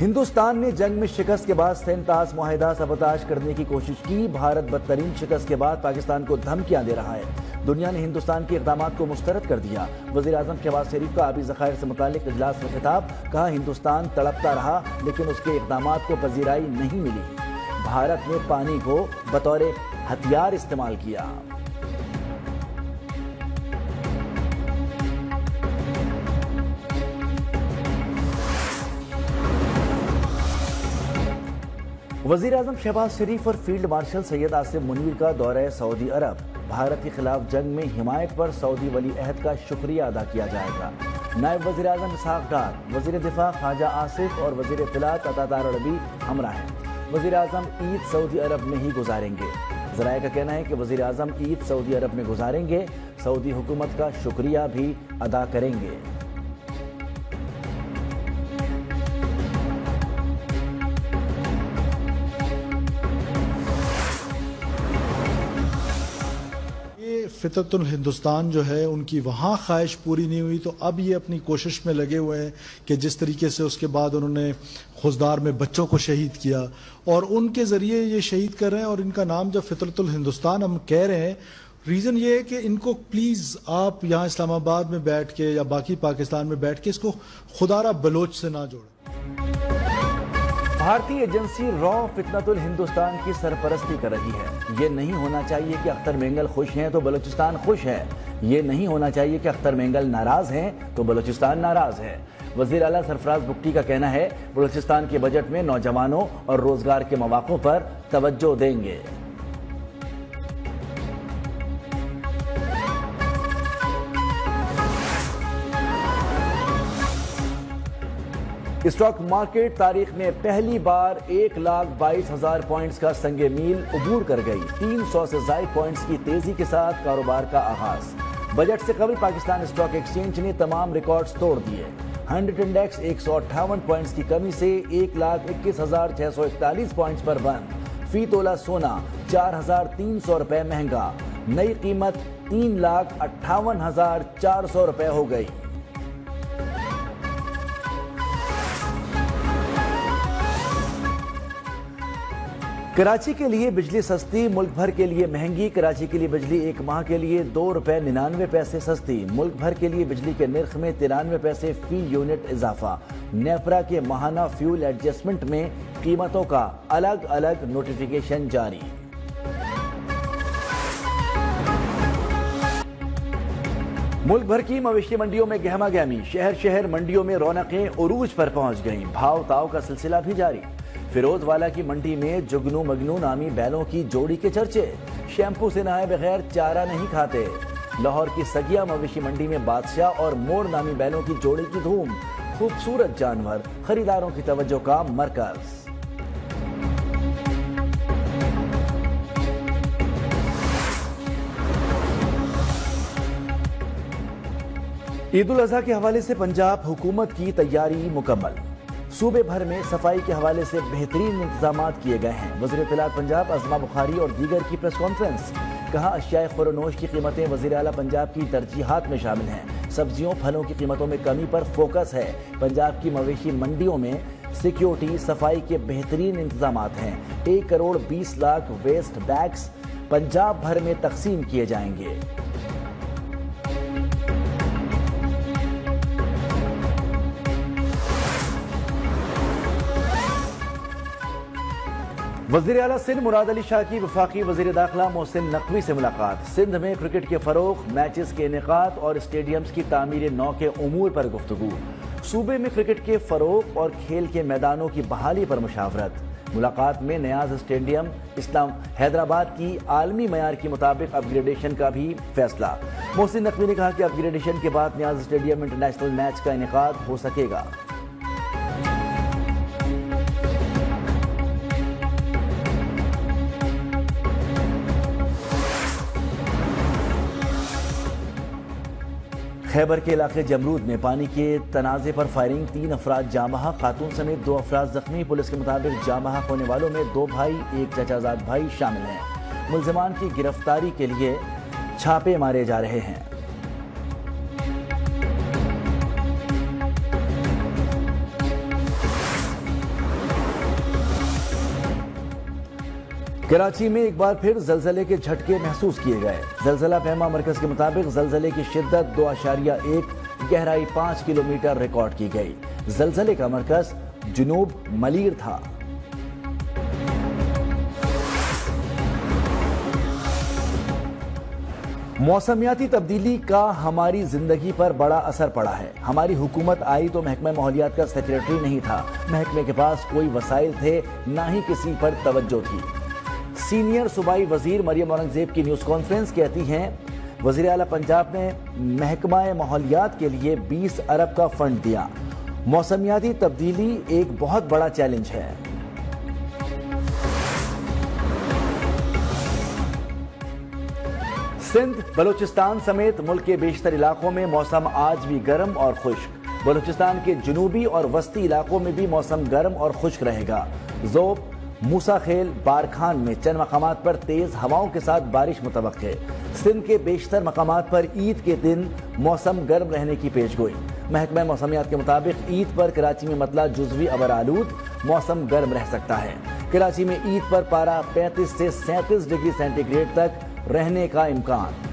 ہندوستان نے جنگ میں شکست کے بعد سینتاس معاہدہ سبوتاژ کرنے کی کوشش کی۔ بھارت بدترین شکست کے بعد پاکستان کو دھمکیاں دے رہا ہے۔ دنیا نے ہندوستان کے اقدامات کو مسترد کر دیا۔ وزیر اعظم شہباز شریف کا آبی ذخائر سے متعلق اجلاس میں خطاب، کہا ہندوستان تڑپتا رہا لیکن اس کے اقدامات کو پذیرائی نہیں ملی۔ بھارت نے پانی کو بطور ہتھیار استعمال کیا۔ وزیر اعظم شہباز شریف اور فیلڈ مارشل سید آصف منیر کا دورہ سعودی عرب۔ بھارت کے خلاف جنگ میں حمایت پر سعودی ولی عہد کا شکریہ ادا کیا جائے گا۔ نائب وزیر اعظم اسحاق ڈار، وزیر دفاع خواجہ آصف اور وزیر اطلاعات عطا عربی ہمراہ ہیں۔ وزیر اعظم عید سعودی عرب میں ہی گزاریں گے۔ ذرائع کا کہنا ہے کہ وزیر اعظم عید سعودی عرب میں گزاریں گے، سعودی حکومت کا شکریہ بھی ادا کریں گے۔ فطرت الہندوستان جو ہے ان کی وہاں خواہش پوری نہیں ہوئی، تو اب یہ اپنی کوشش میں لگے ہوئے ہیں کہ جس طریقے سے اس کے بعد انہوں نے خضدار میں بچوں کو شہید کیا اور ان کے ذریعے یہ شہید کر رہے ہیں، اور ان کا نام جب فطرت الہندوستان ہم کہہ رہے ہیں، ریزن یہ ہے کہ ان کو پلیز آپ یہاں اسلام آباد میں بیٹھ کے یا باقی پاکستان میں بیٹھ کے اس کو خدارہ بلوچ سے نہ جوڑیں۔ بھارتی ایجنسی را فتنت الہندوستان کی سرپرستی کر رہی ہے۔ یہ نہیں ہونا چاہیے کہ اختر مینگل خوش ہیں تو بلوچستان خوش ہے۔ یہ نہیں ہونا چاہیے کہ اختر مینگل ناراض ہیں تو بلوچستان ناراض ہے۔ وزیر اعلیٰ سرفراز بگٹی کا کہنا ہے بلوچستان کے بجٹ میں نوجوانوں اور روزگار کے مواقع پر توجہ دیں گے۔ اسٹاک مارکیٹ تاریخ میں پہلی بار 1,22,000 پوائنٹس کا سنگ میل عبور کر گئی۔ 300 سے زائد پوائنٹس کی تیزی کے ساتھ کاروبار کا آغاز۔ بجٹ سے قبل پاکستان اسٹاک ایکسچینج نے تمام ریکارڈز توڑ دیے۔ 100 انڈیکس 158 پوائنٹس کی کمی سے 1,21,641 پوائنٹس پر بند۔ فی تولہ سونا 4,300 روپے مہنگا، نئی قیمت 3,58,400 روپے ہو گئی۔ کراچی کے لیے بجلی سستی، ملک بھر کے لیے مہنگی۔ کراچی کے لیے بجلی ایک ماہ کے لیے 2 روپے 99 پیسے سستی۔ ملک بھر کے لیے بجلی کے نرخ میں 93 پیسے فی یونٹ اضافہ۔ نیپرا کے ماہانہ فیول ایڈجسٹمنٹ میں قیمتوں کا الگ الگ نوٹیفیکیشن جاری۔ ملک بھر کی مویشی منڈیوں میں گہما گہمی، شہر شہر منڈیوں میں رونقیں عروج پر پہنچ گئیں۔ بھاؤ تاؤ کا سلسلہ بھی جاری۔ فیروز والا کی منڈی میں جگنو مگنو نامی بیلوں کی جوڑی کے چرچے۔ شیمپو سے نہائے بغیر چارہ نہیں کھاتے۔ لاہور کی سگیا مویشی منڈی میں بادشاہ اور مور نامی بیلوں کی جوڑی کی دھوم۔ خوبصورت جانور خریداروں کی توجہ کا مرکز۔ عید الاضحیٰ کے حوالے سے پنجاب حکومت کی تیاری مکمل۔ صوبے بھر میں صفائی کے حوالے سے بہترین انتظامات کیے گئے ہیں۔ وزیر اطلاعات پنجاب عظمہ بخاری اور دیگر کی پریس کانفرنس، کہا اشیاء خور و نوش کی قیمتیں وزیر اعلیٰ پنجاب کی ترجیحات میں شامل ہیں۔ سبزیوں پھلوں کی قیمتوں میں کمی پر فوکس ہے۔ پنجاب کی مویشی منڈیوں میں سیکیورٹی صفائی کے بہترین انتظامات ہیں۔ 1,20,00,000 ویسٹ بیگز پنجاب بھر میں تقسیم کیے جائیں گے۔ وزیر اعلیٰ سندھ مراد علی شاہ کی وفاقی وزیر داخلہ محسن نقوی سے ملاقات۔ سندھ میں کرکٹ کے فروغ، میچز کے انعقاد اور اسٹیڈیمز کی تعمیر نو کے امور پر گفتگو۔ صوبے میں کرکٹ کے فروغ اور کھیل کے میدانوں کی بحالی پر مشاورت۔ ملاقات میں نیاز اسٹیڈیم اسلام حیدرآباد کی عالمی معیار کے مطابق اپ گریڈیشن کا بھی فیصلہ۔ محسن نقوی نے کہا کہ اپ گریڈیشن کے بعد نیاز اسٹیڈیم انٹرنیشنل میچ کا انعقاد ہو سکے گا۔ خیبر کے علاقے جمرود میں پانی کے تنازع پر فائرنگ، 3 افراد جاں بحق، خاتون سمیت 2 افراد زخمی۔ پولیس کے مطابق جاں بحق ہونے والوں میں 2 بھائی، 1 چچا زاد بھائی شامل ہیں۔ ملزمان کی گرفتاری کے لیے چھاپے مارے جا رہے ہیں۔ کراچی میں ایک بار پھر زلزلے کے جھٹکے محسوس کیے گئے۔ زلزلہ پیما مرکز کے مطابق زلزلے کی شدت 2.1، گہرائی 5 کلومیٹر ریکارڈ کی گئی۔ زلزلے کا مرکز جنوب ملیر تھا۔ موسمیاتی تبدیلی کا ہماری زندگی پر بڑا اثر پڑا ہے۔ ہماری حکومت آئی تو محکمہ ماحولیات کا سیکریٹری نہیں تھا، محکمے کے پاس کوئی وسائل تھے، نہ ہی کسی پر توجہ تھی۔ سینئر صوبائی وزیر مریم اورنگزیب کی نیوز کانفرنس کہتی ہیں وزیر اعلیٰ پنجاب نے محکمہ ماحولیات کے لیے 20 ارب کا فنڈ دیا۔ موسمیاتی تبدیلی ایک بہت بڑا چیلنج ہے۔ سندھ، بلوچستان سمیت ملک کے بیشتر علاقوں میں موسم آج بھی گرم اور خشک۔ بلوچستان کے جنوبی اور وسطی علاقوں میں بھی موسم گرم اور خشک رہے گا۔ ذوب، موسیٰ خیل، بارکھان میں چند مقامات پر تیز ہواؤں کے ساتھ بارش متوقع ہے۔ سندھ کے بیشتر مقامات پر عید کے دن موسم گرم رہنے کی پیش گوئی۔ محکمہ موسمیات کے مطابق عید پر کراچی میں مطلع جزوی ابر آلود، موسم گرم رہ سکتا ہے۔ کراچی میں عید پر پارہ 35 سے 37 ڈگری سینٹی گریڈ تک رہنے کا امکان۔